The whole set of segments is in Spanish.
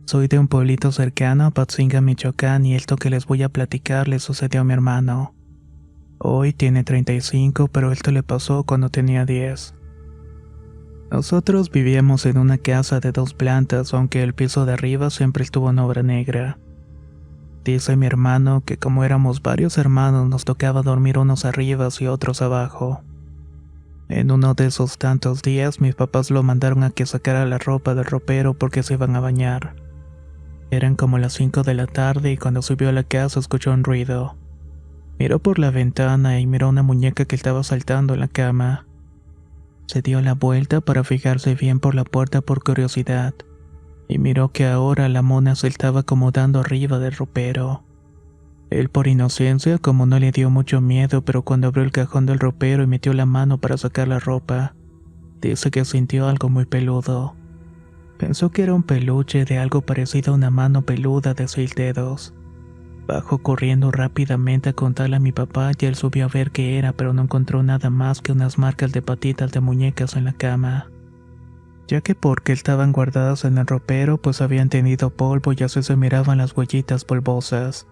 Soy de un pueblito cercano a Patzinga, Michoacán, y esto que les voy a platicar le sucedió a mi hermano. Hoy tiene 35, pero esto le pasó cuando tenía 10. Nosotros vivíamos en una casa de 2 plantas, aunque el piso de arriba siempre estuvo en obra negra. Dice mi hermano que como éramos varios hermanos nos tocaba dormir unos arriba y otros abajo. En uno de esos tantos días mis papás lo mandaron a que sacara la ropa del ropero porque se iban a bañar. Eran como las 5 de la tarde y cuando subió a la casa escuchó un ruido. Miró por la ventana y miró una muñeca que estaba saltando en la cama. Se dio la vuelta para fijarse bien por la puerta por curiosidad, y miró que ahora la mona se estaba acomodando arriba del ropero. Él por inocencia como no le dio mucho miedo, pero cuando abrió el cajón del ropero y metió la mano para sacar la ropa, dice que sintió algo muy peludo. Pensó que era un peluche de algo parecido a una mano peluda de 6 dedos. Bajó corriendo rápidamente a contarle a mi papá y él subió a ver qué era, pero no encontró nada más que unas marcas de patitas de muñecas en la cama. Ya que porque estaban guardadas en el ropero, pues habían tenido polvo y así se miraban las huellitas polvosas.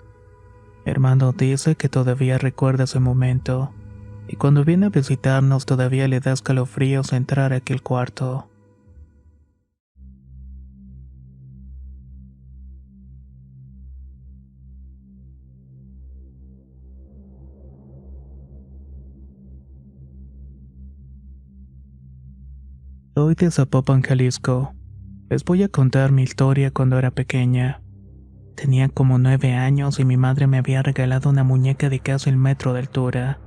Mi hermano dice que todavía recuerda ese momento, y cuando viene a visitarnos todavía le da escalofríos entrar a aquel cuarto. Soy de Zapopan, Jalisco. Les voy a contar mi historia cuando era pequeña. Tenía como 9 años y mi madre me había regalado una muñeca de casi el metro de altura.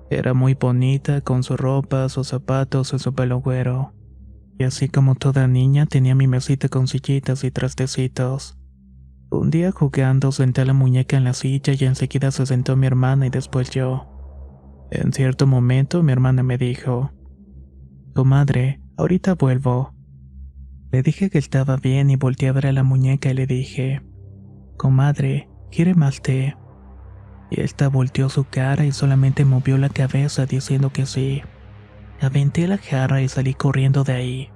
Era muy bonita, con su ropa, sus zapatos y su pelo güero. Y así como toda niña tenía mi mesita con sillitas y trastecitos. Un día jugando senté a la muñeca en la silla y enseguida se sentó mi hermana y después yo. En cierto momento mi hermana me dijo: «Comadre, ahorita vuelvo». Le dije que estaba bien y volteé a ver a la muñeca y le dije: «Comadre, ¿quiere más té?». Y esta volteó su cara y solamente movió la cabeza diciendo que sí. Aventé la jarra y salí corriendo de ahí.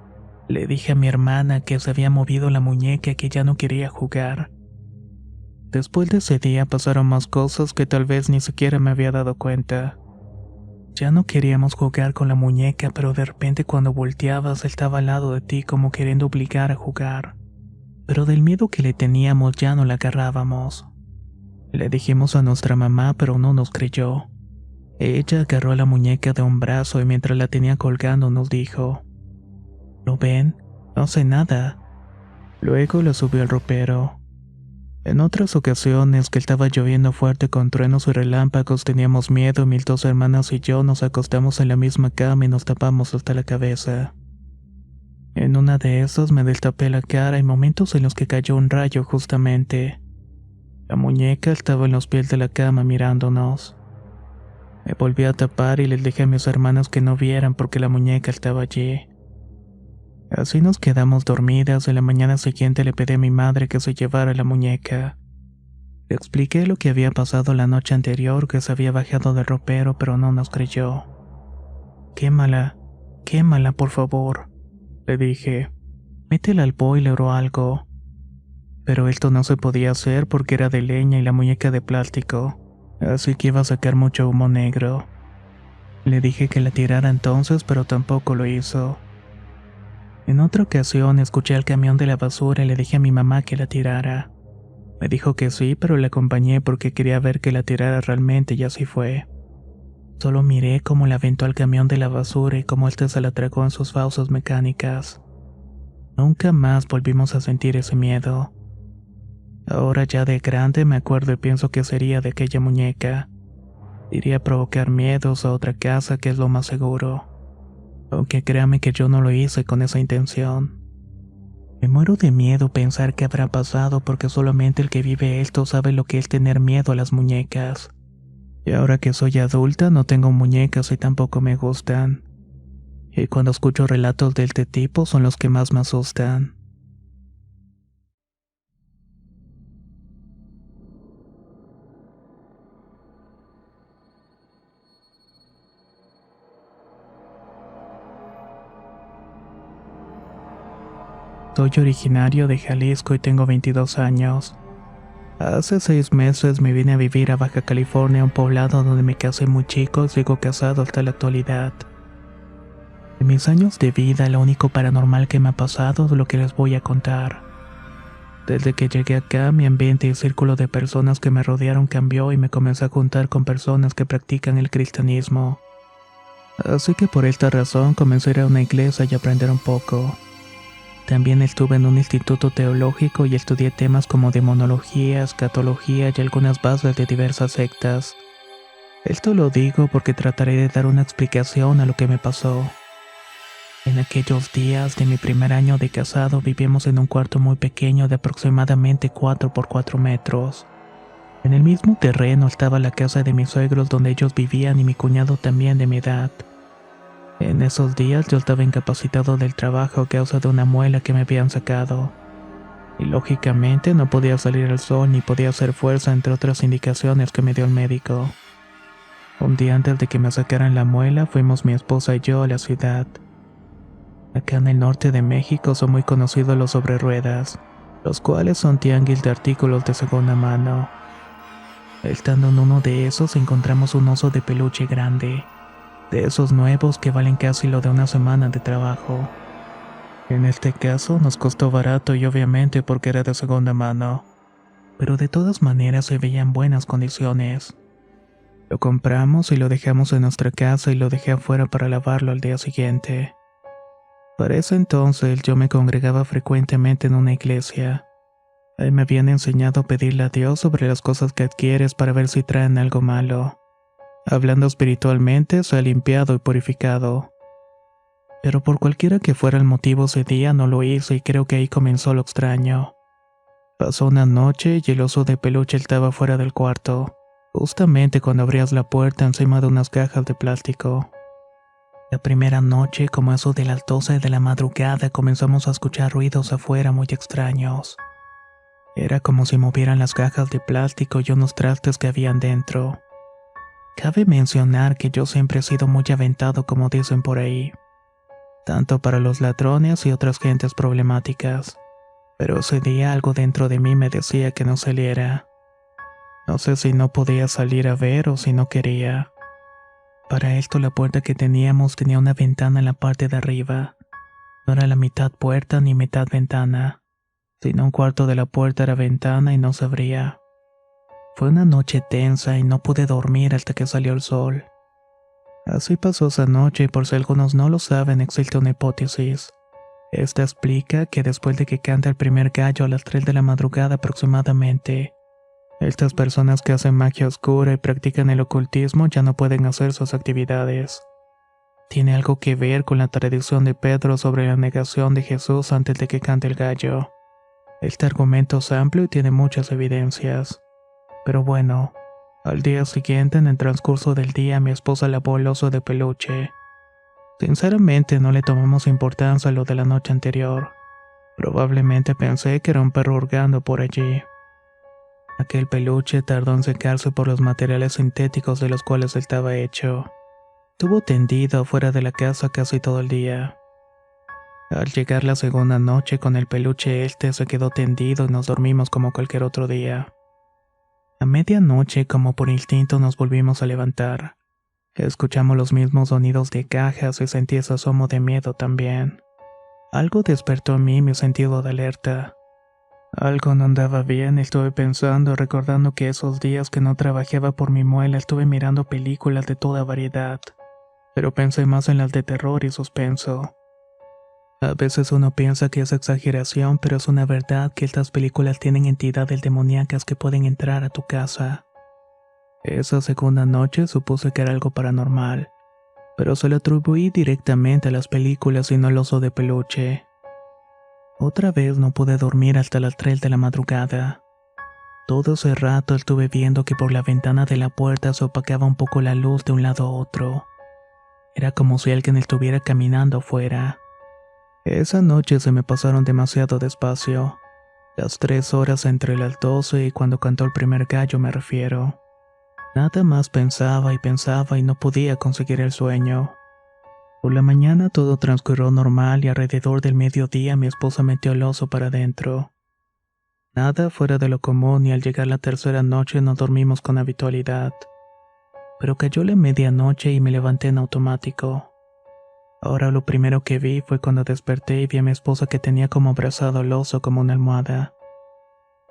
Le dije a mi hermana que se había movido la muñeca y que ya no quería jugar. Después de ese día pasaron más cosas que tal vez ni siquiera me había dado cuenta. Ya no queríamos jugar con la muñeca, pero de repente cuando volteabas estaba al lado de ti como queriendo obligar a jugar. Pero del miedo que le teníamos ya no la agarrábamos. Le dijimos a nuestra mamá, pero no nos creyó. Ella agarró a la muñeca de un brazo y mientras la tenía colgando nos dijo: «¿Lo ven? No hace nada». Luego la subió al ropero. En otras ocasiones que estaba lloviendo fuerte con truenos y relámpagos teníamos miedo y mis 2 hermanas y yo nos acostamos en la misma cama y nos tapamos hasta la cabeza. En una de esas me destapé la cara y momentos en los que cayó un rayo justamente. La muñeca estaba en los pies de la cama mirándonos. Me volví a tapar y les dije a mis hermanas que no vieran porque la muñeca estaba allí. Así nos quedamos dormidas y la mañana siguiente le pedí a mi madre que se llevara la muñeca. Le expliqué lo que había pasado la noche anterior, que se había bajado del ropero, pero no nos creyó. «Quémala, quémala, por favor», le dije. «Métela al boiler o algo». Pero esto no se podía hacer porque era de leña y la muñeca de plástico, así que iba a sacar mucho humo negro. Le dije que la tirara entonces, pero tampoco lo hizo. En otra ocasión escuché al camión de la basura y le dije a mi mamá que la tirara. Me dijo que sí, pero la acompañé porque quería ver que la tirara realmente y así fue. Solo miré cómo la aventó al camión de la basura y cómo éste se la tragó en sus fauces mecánicas. Nunca más volvimos a sentir ese miedo. Ahora ya de grande me acuerdo y pienso que sería de aquella muñeca. Iría a provocar miedos a otra casa, que es lo más seguro. Aunque créame que yo no lo hice con esa intención. Me muero de miedo pensar qué habrá pasado porque solamente el que vive esto sabe lo que es tener miedo a las muñecas. Y ahora que soy adulta no tengo muñecas y tampoco me gustan. Y cuando escucho relatos de este tipo son los que más me asustan. Soy originario de Jalisco y tengo 22 años. Hace 6 meses me vine a vivir a Baja California, un poblado donde me casé muy chico y sigo casado hasta la actualidad. En mis años de vida, lo único paranormal que me ha pasado es lo que les voy a contar. Desde que llegué acá, mi ambiente y el círculo de personas que me rodearon cambió y me comencé a juntar con personas que practican el cristianismo. Así que por esta razón comencé a ir a una iglesia y aprender un poco. También estuve en un instituto teológico y estudié temas como demonología, escatología y algunas bases de diversas sectas. Esto lo digo porque trataré de dar una explicación a lo que me pasó. En aquellos días de mi primer año de casado vivíamos en un cuarto muy pequeño de aproximadamente 4 por 4 metros. En el mismo terreno estaba la casa de mis suegros donde ellos vivían y mi cuñado también de mi edad. En esos días yo estaba incapacitado del trabajo a causa de una muela que me habían sacado. Y lógicamente no podía salir al sol ni podía hacer fuerza, entre otras indicaciones que me dio el médico. Un día antes de que me sacaran la muela fuimos mi esposa y yo a la ciudad. Acá en el norte de México son muy conocidos los sobre ruedas, los cuales son tianguis de artículos de segunda mano. Estando en uno de esos encontramos un oso de peluche grande, de esos nuevos que valen casi lo de una semana de trabajo. En este caso nos costó barato y obviamente porque era de segunda mano, pero de todas maneras se veía en buenas condiciones. Lo compramos y lo dejamos en nuestra casa y lo dejé afuera para lavarlo al día siguiente. Para ese entonces yo me congregaba frecuentemente en una iglesia. Ahí me habían enseñado a pedirle a Dios sobre las cosas que adquieres para ver si traen algo malo. Hablando espiritualmente, se ha limpiado y purificado. Pero por cualquiera que fuera el motivo ese día no lo hice y creo que ahí comenzó lo extraño. Pasó una noche y el oso de peluche estaba fuera del cuarto, justamente cuando abrías la puerta encima de unas cajas de plástico. La primera noche, como eso de las 12 de la madrugada, comenzamos a escuchar ruidos afuera muy extraños. Era como si movieran las cajas de plástico y unos trastes que habían dentro. Cabe mencionar que yo siempre he sido muy aventado, como dicen por ahí, tanto para los ladrones y otras gentes problemáticas. Pero ese día algo dentro de mí me decía que no saliera. No sé si no podía salir a ver o si no quería. Para esto la puerta que teníamos tenía una ventana en la parte de arriba. No era la mitad puerta ni mitad ventana, sino un cuarto de la puerta era ventana y no se abría. Fue una noche tensa y no pude dormir hasta que salió el sol. Así pasó esa noche y por si algunos no lo saben existe una hipótesis. Esta explica que después de que canta el primer gallo a las 3 de la madrugada aproximadamente, estas personas que hacen magia oscura y practican el ocultismo ya no pueden hacer sus actividades. Tiene algo que ver con la tradición de Pedro sobre la negación de Jesús antes de que cante el gallo. Este argumento es amplio y tiene muchas evidencias. Pero bueno, al día siguiente, en el transcurso del día, mi esposa lavó el oso de peluche. Sinceramente no le tomamos importancia a lo de la noche anterior. Probablemente pensé que era un perro hurgando por allí. Aquel peluche tardó en secarse por los materiales sintéticos de los cuales estaba hecho. Estuvo tendido fuera de la casa casi todo el día. Al llegar la segunda noche con el peluche se quedó tendido y nos dormimos como cualquier otro día. A medianoche, como por instinto, nos volvimos a levantar. Escuchamos los mismos sonidos de cajas y sentí ese asomo de miedo también. Algo despertó en mí mi sentido de alerta. Algo no andaba bien, estuve pensando, recordando que esos días que no trabajaba por mi muela estuve mirando películas de toda variedad, pero pensé más en las de terror y suspenso. A veces uno piensa que es exageración, pero es una verdad que estas películas tienen entidades demoníacas que pueden entrar a tu casa. Esa segunda noche supuse que era algo paranormal, pero se lo atribuí directamente a las películas y no al oso de peluche. Otra vez no pude dormir hasta las 3 de la madrugada. Todo ese rato estuve viendo que por la ventana de la puerta se opacaba un poco la luz de un lado a otro. Era como si alguien estuviera caminando afuera. Esa noche se me pasaron demasiado despacio. Las 3 horas entre las 12 y cuando cantó el primer gallo me refiero. Nada más pensaba y no podía conseguir el sueño. Por la mañana todo transcurrió normal y alrededor del mediodía mi esposa metió al oso para adentro. Nada fuera de lo común y al llegar la tercera noche no dormimos con habitualidad. Pero cayó la medianoche y me levanté en automático. Ahora lo primero que vi fue cuando desperté y vi a mi esposa que tenía como abrazado al oso como una almohada.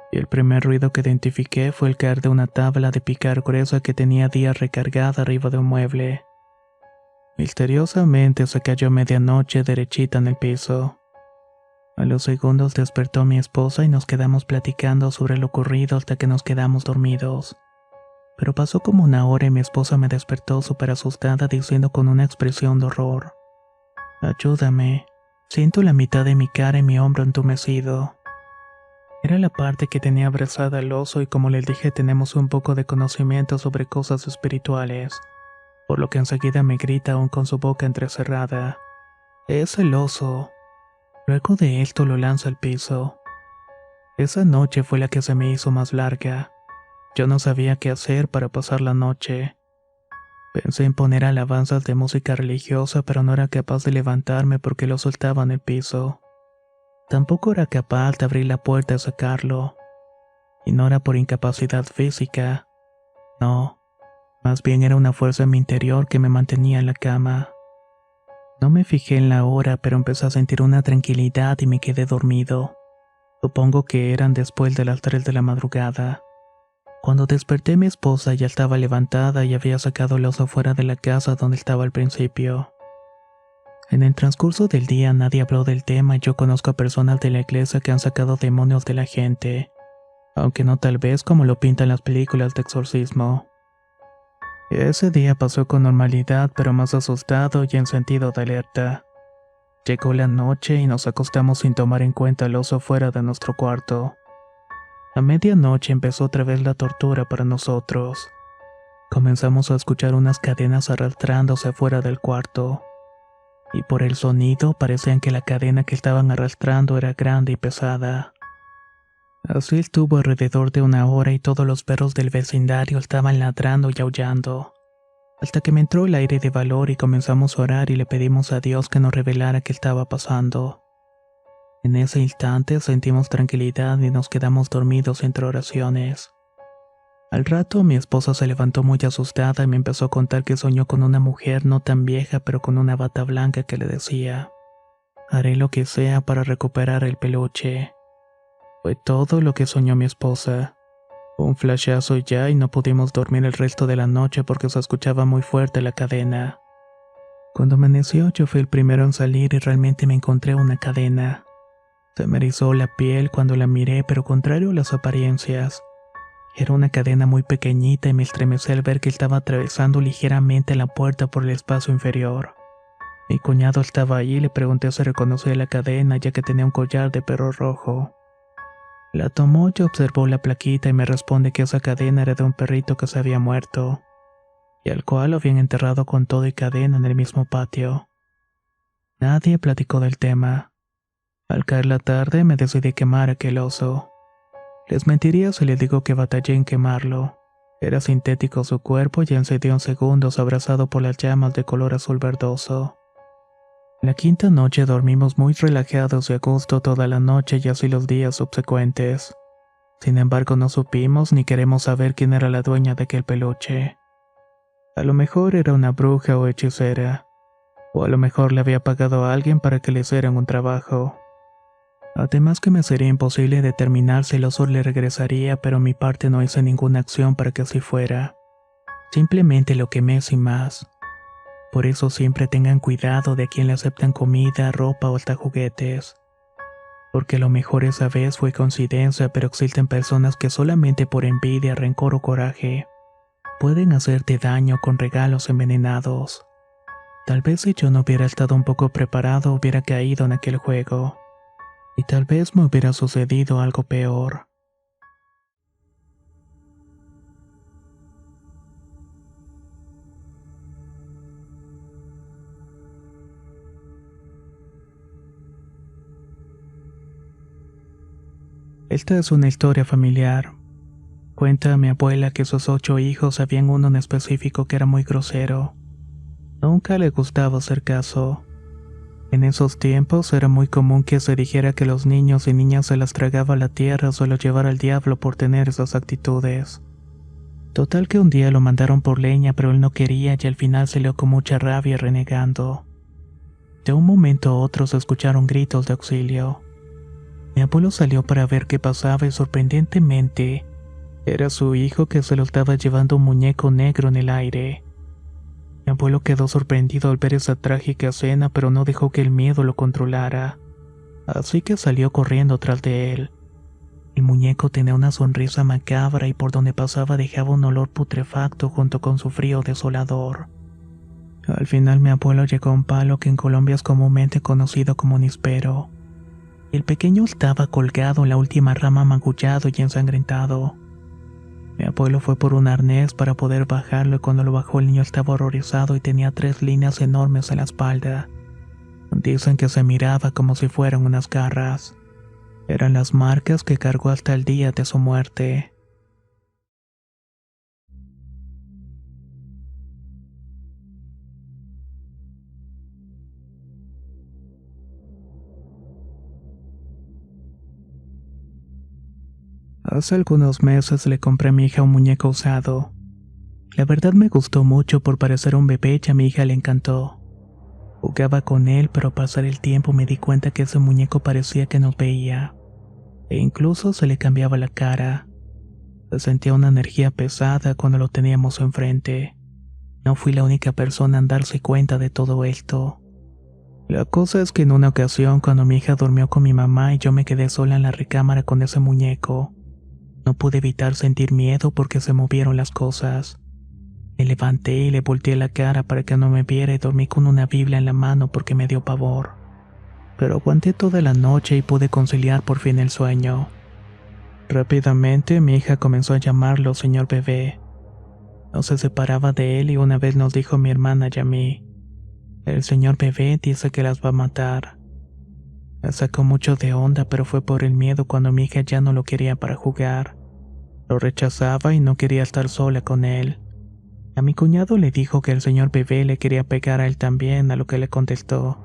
Y el primer ruido que identifiqué fue el caer de una tabla de picar gruesa que tenía días recargada arriba de un mueble. Misteriosamente se cayó a medianoche derechita en el piso. A los segundos despertó mi esposa y nos quedamos platicando sobre lo ocurrido hasta que nos quedamos dormidos. Pero pasó como una hora y mi esposa me despertó súper asustada diciendo con una expresión de horror: «Ayúdame, siento la mitad de mi cara y mi hombro entumecido». Era la parte que tenía abrazada al oso y como les dije tenemos un poco de conocimiento sobre cosas espirituales, por lo que enseguida me grita aún con su boca entrecerrada: «Es el oso». Luego de esto lo lanza al piso. Esa noche fue la que se me hizo más larga. Yo no sabía qué hacer para pasar la noche. Pensé en poner alabanzas de música religiosa, pero no era capaz de levantarme porque lo soltaba en el piso. Tampoco era capaz de abrir la puerta y sacarlo. Y no era por incapacidad física. No, más bien era una fuerza en mi interior que me mantenía en la cama. No me fijé en la hora, pero empecé a sentir una tranquilidad y me quedé dormido. Supongo que eran después de las 3 de la madrugada. Cuando desperté, mi esposa ya estaba levantada y había sacado el oso fuera de la casa donde estaba al principio. En el transcurso del día nadie habló del tema y yo conozco a personas de la iglesia que han sacado demonios de la gente, aunque no tal vez como lo pintan las películas de exorcismo. Ese día pasó con normalidad, pero más asustado y en sentido de alerta. Llegó la noche y nos acostamos sin tomar en cuenta el oso fuera de nuestro cuarto. A medianoche empezó otra vez la tortura para nosotros. Comenzamos a escuchar unas cadenas arrastrándose afuera del cuarto. Y por el sonido parecían que la cadena que estaban arrastrando era grande y pesada. Así estuvo alrededor de una hora y todos los perros del vecindario estaban ladrando y aullando. Hasta que me entró el aire de valor y comenzamos a orar y le pedimos a Dios que nos revelara qué estaba pasando. En ese instante sentimos tranquilidad y nos quedamos dormidos entre oraciones. Al rato mi esposa se levantó muy asustada y me empezó a contar que soñó con una mujer no tan vieja pero con una bata blanca que le decía: «Haré lo que sea para recuperar el peluche». Fue todo lo que soñó mi esposa. Un flashazo ya y no pudimos dormir el resto de la noche porque se escuchaba muy fuerte la cadena. Cuando amaneció yo fui el primero en salir y realmente me encontré una cadena. Se me erizó la piel cuando la miré, pero contrario a las apariencias. Era una cadena muy pequeñita y me estremecí al ver que estaba atravesando ligeramente la puerta por el espacio inferior. Mi cuñado estaba allí y le pregunté si reconocía la cadena ya que tenía un collar de perro rojo. La tomó y observó la plaquita y me responde que esa cadena era de un perrito que se había muerto, y al cual lo habían enterrado con todo y cadena en el mismo patio. Nadie platicó del tema. Al caer la tarde me decidí quemar aquel oso. Les mentiría si les digo que batallé en quemarlo. Era sintético su cuerpo y encendió en segundos abrazado por las llamas de color azul verdoso. La quinta noche dormimos muy relajados y a gusto toda la noche y así los días subsecuentes. Sin embargo, no supimos ni queremos saber quién era la dueña de aquel peluche. A lo mejor era una bruja o hechicera, o a lo mejor le había pagado a alguien para que le hicieran un trabajo. Además que me sería imposible determinar si el oso le regresaría, pero mi parte no hice ninguna acción para que así fuera. Simplemente lo quemé sin más. Por eso siempre tengan cuidado de a quien le aceptan comida, ropa o hasta juguetes. Porque a lo mejor esa vez fue coincidencia, pero existen personas que solamente por envidia, rencor o coraje pueden hacerte daño con regalos envenenados. Tal vez si yo no hubiera estado un poco preparado hubiera caído en aquel juego. Y tal vez me hubiera sucedido algo peor. Esta es una historia familiar. Cuenta mi abuela que sus 8 hijos habían uno en específico que era muy grosero. Nunca le gustaba hacer caso. En esos tiempos era muy común que se dijera que los niños y niñas se las tragaba la tierra o se los llevara al diablo por tener esas actitudes. Total que un día lo mandaron por leña, pero él no quería y al final salió con mucha rabia renegando. De un momento a otro se escucharon gritos de auxilio. Mi abuelo salió para ver qué pasaba y sorprendentemente era su hijo que se lo estaba llevando un muñeco negro en el aire. Mi abuelo quedó sorprendido al ver esa trágica escena, pero no dejó que el miedo lo controlara, así que salió corriendo tras de él. El muñeco tenía una sonrisa macabra y por donde pasaba dejaba un olor putrefacto junto con su frío desolador. Al final mi abuelo llegó a un palo que en Colombia es comúnmente conocido como nispero. El pequeño estaba colgado en la última rama, magullado y ensangrentado. Mi abuelo fue por un arnés para poder bajarlo y cuando lo bajó el niño estaba horrorizado y tenía 3 líneas enormes en la espalda. Dicen que se miraba como si fueran unas garras. Eran las marcas que cargó hasta el día de su muerte. Hace algunos meses le compré a mi hija un muñeco usado. La verdad me gustó mucho por parecer un bebé y a mi hija le encantó. Jugaba con él, pero al pasar el tiempo me di cuenta que ese muñeco parecía que nos veía. E incluso se le cambiaba la cara. Se sentía una energía pesada cuando lo teníamos enfrente. No fui la única persona en darse cuenta de todo esto. La cosa es que en una ocasión cuando mi hija durmió con mi mamá y yo me quedé sola en la recámara con ese muñeco, no pude evitar sentir miedo porque se movieron las cosas. Me levanté y le volteé la cara para que no me viera y dormí con una Biblia en la mano porque me dio pavor. Pero aguanté toda la noche y pude conciliar por fin el sueño. Rápidamente mi hija comenzó a llamarlo señor bebé. No se separaba de él y una vez nos dijo mi hermana y a mí: el señor bebé dice que las va a matar. Me sacó mucho de onda, pero fue por el miedo cuando mi hija ya no lo quería para jugar. Lo rechazaba y no quería estar sola con él. A mi cuñado le dijo que el señor bebé le quería pegar a él también, a lo que le contestó: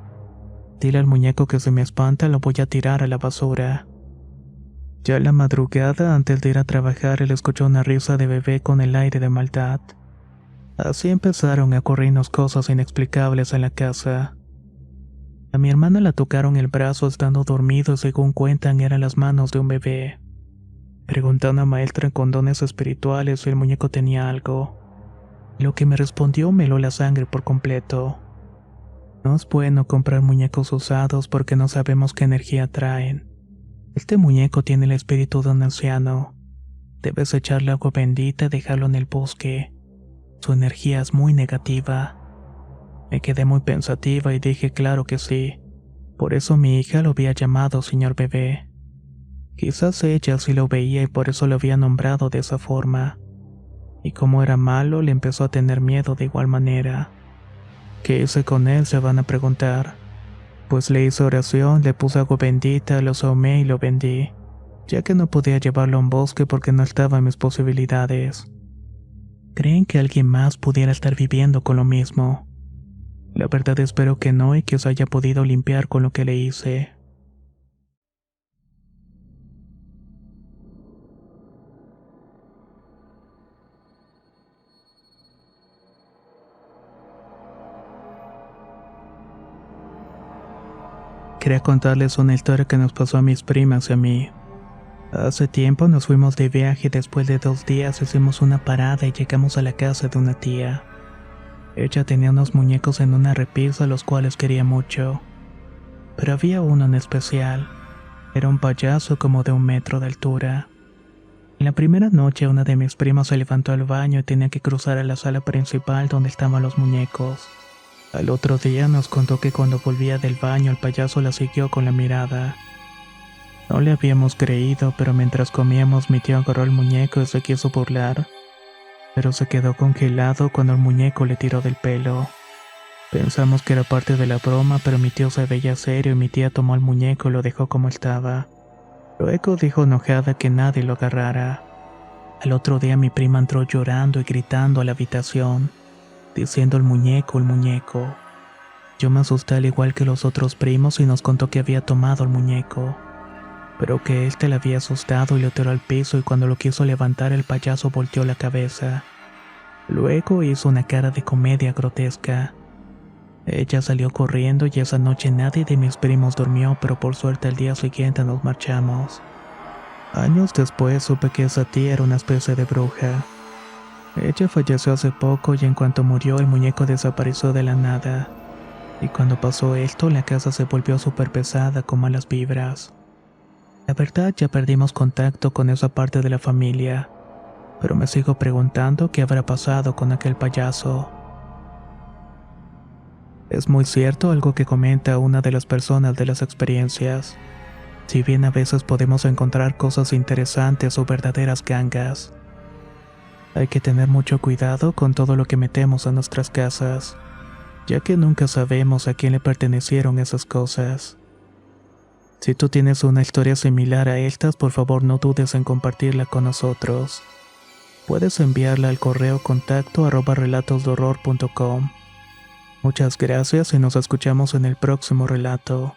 dile al muñeco que si me espanta lo voy a tirar a la basura. Ya en la madrugada, antes de ir a trabajar, él escuchó una risa de bebé con el aire de maldad. Así empezaron a ocurrirnos cosas inexplicables en la casa. A mi hermana la tocaron el brazo estando dormido y según cuentan eran las manos de un bebé. Pregunté a una maestra con dones espirituales si el muñeco tenía algo. Lo que me respondió me heló la sangre por completo. No es bueno comprar muñecos usados porque no sabemos qué energía traen. Este muñeco tiene el espíritu de un anciano. Debes echarle agua bendita y dejarlo en el bosque. Su energía es muy negativa. Me quedé muy pensativa y dije claro que sí. Por eso mi hija lo había llamado señor bebé. Quizás ella sí lo veía y por eso lo había nombrado de esa forma. Y como era malo, le empezó a tener miedo de igual manera. ¿Qué hice con él?, se van a preguntar. Pues le hice oración, le puse agua bendita, lo sahumé y lo vendí, ya que no podía llevarlo a un bosque porque no estaba en mis posibilidades. ¿Creen que alguien más pudiera estar viviendo con lo mismo? La verdad espero que no y que os haya podido limpiar con lo que le hice. Quería contarles una historia que nos pasó a mis primas y a mí. Hace tiempo nos fuimos de viaje y después de 2 días hicimos una parada y llegamos a la casa de una tía. Ella tenía unos muñecos en una repisa los cuales quería mucho. Pero había uno en especial. Era un payaso como de 1 metro de altura. En la primera noche una de mis primas se levantó al baño y tenía que cruzar a la sala principal donde estaban los muñecos. Al otro día nos contó que cuando volvía del baño el payaso la siguió con la mirada. No le habíamos creído, pero mientras comíamos mi tío agarró el muñeco y se quiso burlar. Pero se quedó congelado cuando el muñeco le tiró del pelo. Pensamos que era parte de la broma, pero mi tío se veía serio y mi tía tomó el muñeco y lo dejó como estaba. Luego dijo enojada que nadie lo agarrara. Al otro día mi prima entró llorando y gritando a la habitación. diciendo el muñeco, el muñeco. Yo me asusté al igual que los otros primos y nos contó que había tomado el muñeco, pero que él te la había asustado y lo tiró al piso y cuando lo quiso levantar el payaso volteó la cabeza. Luego hizo una cara de comedia grotesca. Ella salió corriendo y esa noche nadie de mis primos durmió, pero por suerte al día siguiente nos marchamos. Años después supe que esa tía era una especie de bruja. Ella falleció hace poco y en cuanto murió el muñeco desapareció de la nada. Y cuando pasó esto la casa se volvió súper pesada con malas vibras. La verdad ya perdimos contacto con esa parte de la familia, pero me sigo preguntando qué habrá pasado con aquel payaso. Es muy cierto algo que comenta una de las personas de las experiencias. Si bien a veces podemos encontrar cosas interesantes o verdaderas gangas, hay que tener mucho cuidado con todo lo que metemos a nuestras casas, ya que nunca sabemos a quién le pertenecieron esas cosas. Si tú tienes una historia similar a estas, por favor no dudes en compartirla con nosotros. Puedes enviarla al correo contacto@relatosdehorror.com. Muchas gracias y nos escuchamos en el próximo relato.